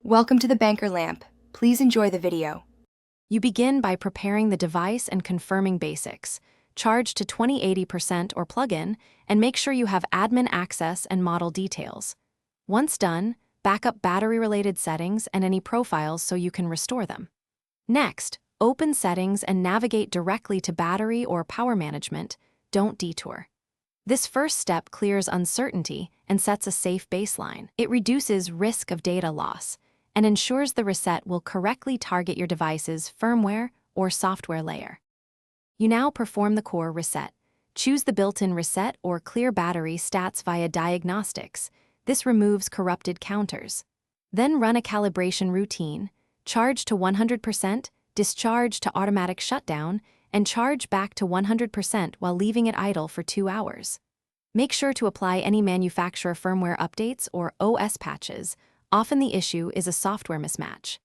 Welcome to the Banker Lamp. Please enjoy the video. You begin by preparing the device and confirming basics. Charge to 2080% or plug-in, and make sure you have admin access and model details. Once done, back up battery-related settings and any profiles so you can restore them. Next, open settings and navigate directly to battery or power management. Don't detour. This first step clears uncertainty and sets a safe baseline. It reduces risk of data loss and ensures the reset will correctly target your device's firmware or software layer. You now perform the core reset. Choose the built-in reset or clear battery stats via diagnostics. This removes corrupted counters. Then run a calibration routine. Charge to 100%, discharge to automatic shutdown, and charge back to 100% while leaving it idle for 2 hours. Make sure to apply any manufacturer firmware updates or OS patches. Often the issue is a software mismatch.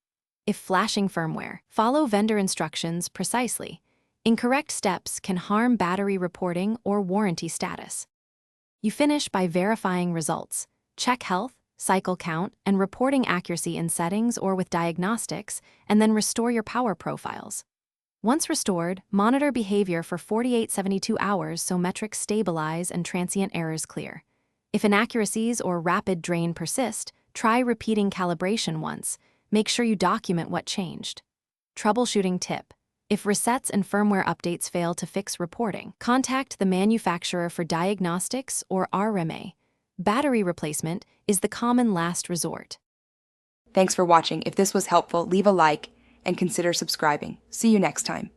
If flashing firmware, follow vendor instructions precisely. Incorrect steps can harm battery reporting or warranty status. You finish by verifying results. Check health, cycle count, and reporting accuracy in settings or with diagnostics, and then restore your power profiles. Once restored, monitor behavior for 48-72 hours so metrics stabilize and transient errors clear. If inaccuracies or rapid drain persist, try repeating calibration once. Make sure you document what changed. Troubleshooting tip: if resets and firmware updates fail to fix reporting, contact the manufacturer for diagnostics or RMA. Battery replacement is the common last resort. Thanks for watching. If this was helpful, leave a like and consider subscribing. See you next time.